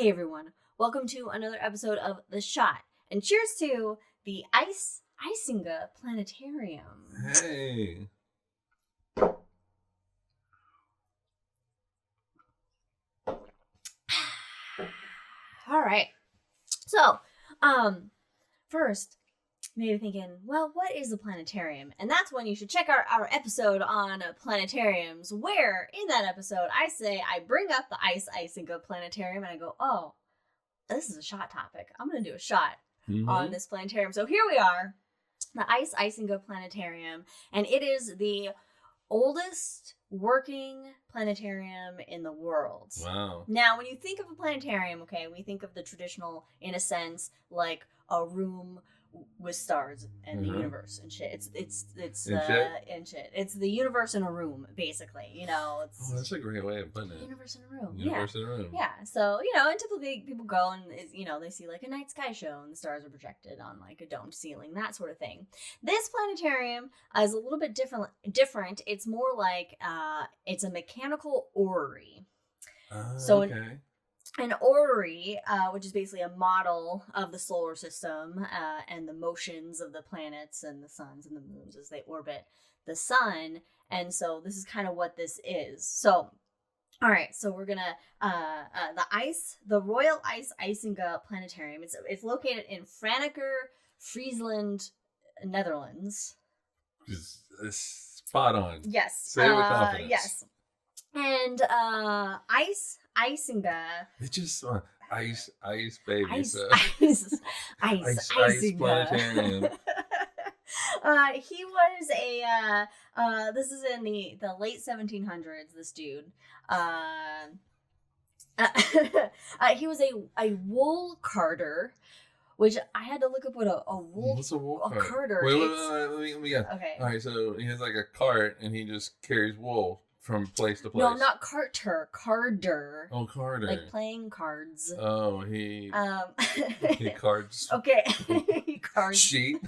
Hey everyone, welcome to another episode of The Shot, and cheers to the Eisinga Planetarium. Hey. Alright, so, first, maybe thinking, well, what is a planetarium? And that's when you should check out our episode on planetariums, where, in that episode, I bring up the Eisinga Planetarium, and I go, oh, this is a shot topic. I'm going to do a shot on this planetarium. So here we are, the Eisinga Planetarium, and it is the oldest working planetarium in the world. Wow. Now, when you think of a planetarium, okay, we think of the traditional, in a sense, like a room with stars and the universe and shit. It's the universe in a room, basically. You know, it's that's a great way of putting it. Universe in a room. Universe in a room. Yeah. So, and typically people go and they see like a night sky show and the stars are projected on like a domed ceiling, that sort of thing. This planetarium is a little bit different. It's more like it's a mechanical orrery. So okay. An orrery, which is basically a model of the solar system and the motions of the planets and the suns and the moons as they orbit the sun. And so this is kind of what this is. So, all right, so we're gonna the Royal Eisinga Planetarium. It's located in Franeker, Friesland, Netherlands. It's spot on. Yes. Say it with confidence. Yes. And Eisinga. It's just ice, baby. Ice planetarium. He was this is in the late 1700s, this dude. He was a wool carder, which I had to look up what a wool. What's a wool carder? Wait, let me get. Okay. All right, so he has like a cart and he just carries wool from place to place. No, not carter, carder. Oh, carder. Like playing cards. Oh, he cards. Okay. He cards. Sheep.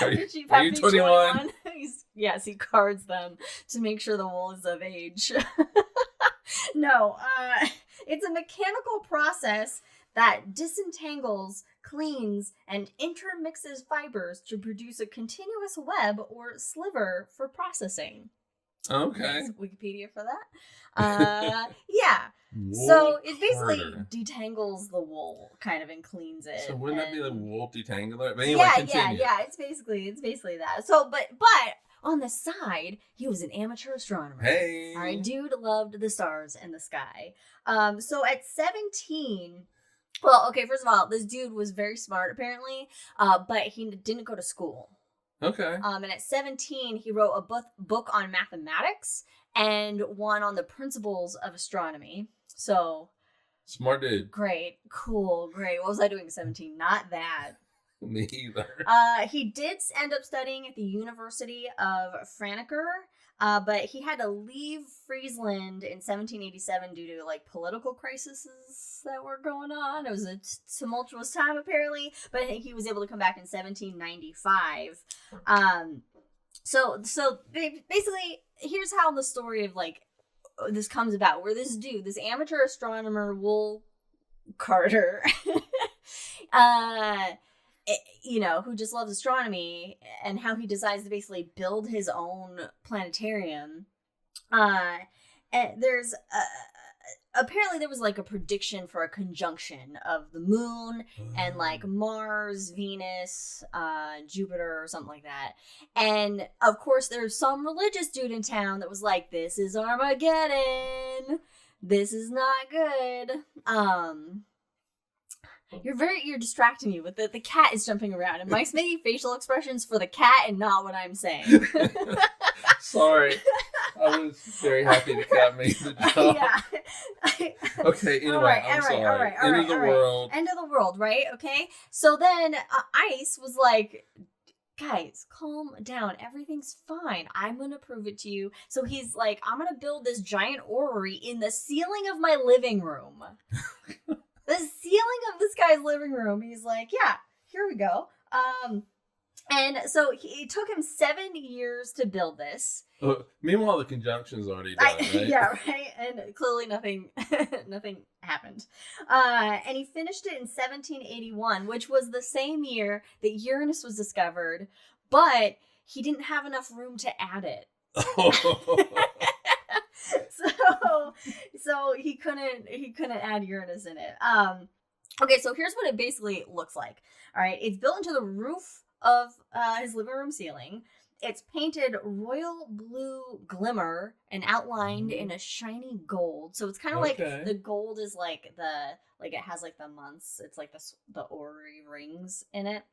Are you 21? Yes, he cards them to make sure the wool is of age. No, it's a mechanical process that disentangles, cleans, and intermixes fibers to produce a continuous web or sliver for processing. Okay. Wikipedia for that. Yeah. Wool so it basically carder. detangles the wool, kind of, and cleans it. So wouldn't that be the wool detangler? But Anyway, continue. yeah. It's basically that. So, but on the side, he was an amateur astronomer. Hey. All right, dude loved the stars and the sky. So at 17. Well, okay. First of all, this dude was very smart, apparently, but he didn't go to school. Okay. And at 17, he wrote a book on mathematics and one on the principles of astronomy. So, smart dude. Great. Cool. Great. What was I doing at 17? Not that. Me either. He did end up studying at the University of Franeker, but he had to leave Friesland in 1787 due to like political crises that were going on. It was a tumultuous time apparently, but he was able to come back in 1795. So basically, here's how the story of like this comes about. Where this dude, this amateur astronomer, wool carder, who just loves astronomy, and how he decides to basically build his own planetarium. And there's apparently there was like a prediction for a conjunction of the moon and like Mars, Venus, Jupiter, or something like that. And of course, there's some religious dude in town that was like, "This is Armageddon. This is not good." You're distracting me with the cat is jumping around, and Mike's making facial expressions for the cat and not what I'm saying. Sorry. I was very happy the cat made the jump. Yeah. Okay, anyway, I'm sorry. End of the world. End of the world, right? Okay. So then Ice was like, guys, calm down. Everything's fine. I'm going to prove it to you. So he's like, I'm going to build this giant orrery in the ceiling of my living room. The ceiling of this guy's living room. He's like, yeah, here we go. And so it took him 7 years to build this. Meanwhile, the conjunction's already done, right? Yeah, right. And clearly nothing happened. And he finished it in 1781, which was the same year that Uranus was discovered, but he didn't have enough room to add it. So he couldn't add Uranus in it. Okay, so here's what it basically looks like. All right, it's built into the roof of his living room ceiling. It's painted royal blue glimmer and outlined in a shiny gold. So it's kind of like the gold is like it has like the months. It's like the orrery rings in it.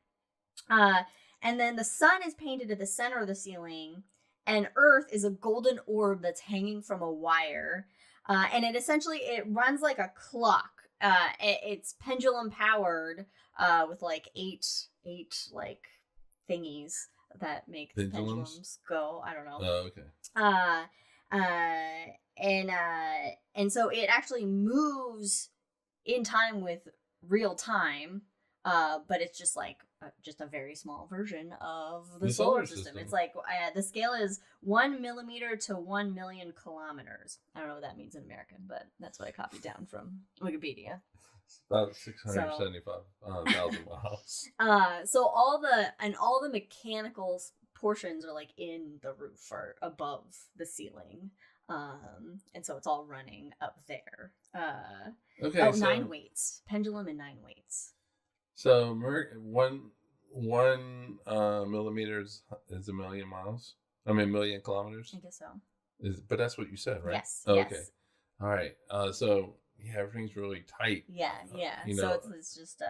And then the sun is painted at the center of the ceiling, and Earth is a golden orb that's hanging from a wire. And it runs like a clock. It's pendulum powered with like eight like thingies that make the pendulums go. I don't know. Oh, okay. And so it actually moves in time with real time, but it's just like just a very small version of the solar system. It's like the scale is 1 millimeter to 1 million kilometers. I don't know what that means in American, but that's what I copied down from Wikipedia. It's about 675,000 miles. So all the mechanical portions are like in the roof or above the ceiling. And so it's all running up there. Okay. 9 weights. Pendulum and 9 weights. So one millimeters is a million miles. I mean, million kilometers. I guess so. But that's what you said, right? Yes. Oh, yes. Okay. All right. So yeah, everything's really tight. Yeah. So it's just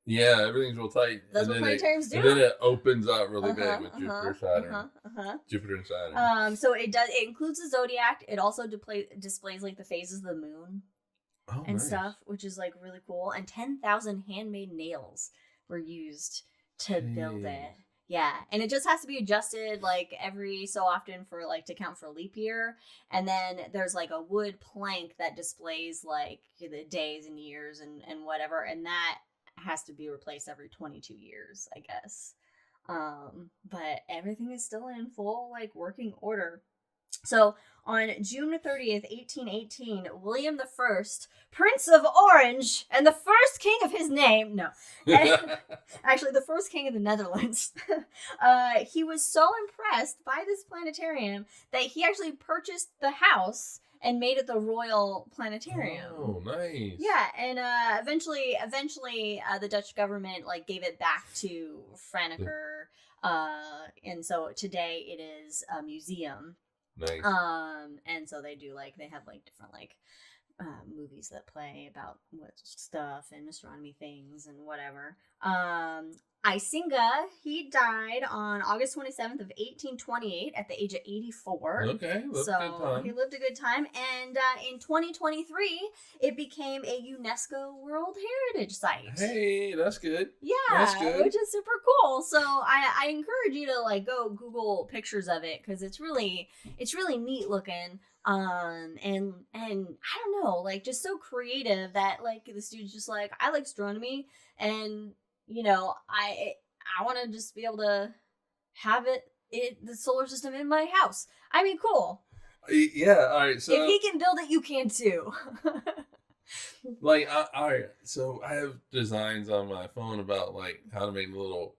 Yeah, everything's real tight. That's what planetariums do. And then it opens up really big with Jupiter, Saturn. Jupiter and Saturn. So it includes the zodiac. It also displays like the phases of the moon and stuff, which is like really cool. And 10,000 handmade nails were used to build it. Yeah, and it just has to be adjusted like every so often for like to count for leap year. And then there's like a wood plank that displays like the days and years and whatever, and that has to be replaced every 22 years, I guess. But everything is still in full like working order. So on June 30th, 1818, William I, Prince of Orange, and the first king of his name, actually the first king of the Netherlands, he was so impressed by this planetarium that he actually purchased the house and made it the Royal Planetarium. Oh, nice. Yeah, and eventually, the Dutch government like gave it back to Franeker, and so today it is a museum. Nice. And so they have like different like movies that play about what stuff and astronomy things and whatever. Eisinga, he died on August 27th of 1828 at the age of 84. Okay, that's so a good time. He lived a good time. And in 2023, it became a UNESCO World Heritage Site. Hey, that's good. Yeah, that's good. Which is super cool. So I encourage you to like go Google pictures of it because it's really neat looking. And I don't know, like just so creative that like the students just like, I like astronomy and you know, I want to just be able to have the solar system in my house. I mean, cool. Yeah, all right. So if he can build it, you can too. Like, all right. So I have designs on my phone about like how to make little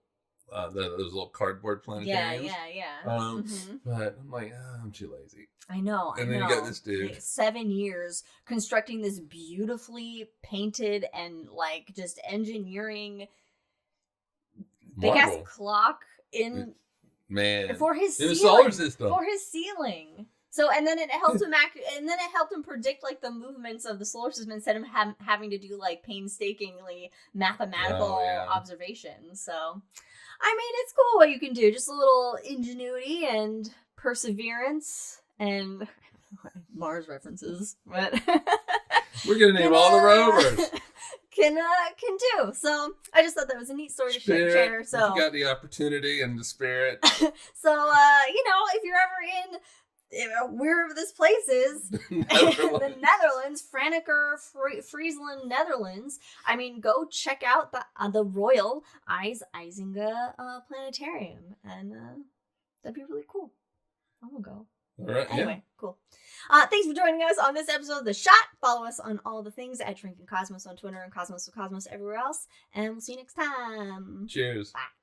those little cardboard planetariums. Yeah. But I'm like, I'm too lazy. I know. And then you got this dude. 7 years constructing this beautifully painted and like just engineering big ass clock in for his ceiling, in the solar system for his ceiling. So and then it helped him predict like the movements of the solar system instead of having to do like painstakingly mathematical observations. So I mean, it's cool what you can do. Just a little ingenuity and perseverance and Mars references, but we're gonna name all the rovers. Can do. So I just thought that was a neat story to share. So you got the opportunity and the spirit. So if you're ever in wherever this place is, Netherlands. the Netherlands, Franeker, Friesland, Netherlands. I mean, go check out the Royal Eisinga Planetarium, and that'd be really cool. I'm gonna go. All right. Anyway, cool. Thanks for joining us on this episode of The Shot. Follow us on all the things at Drinking Cosmos on Twitter and Cosmos with Cosmos everywhere else. And we'll see you next time. Cheers. Bye.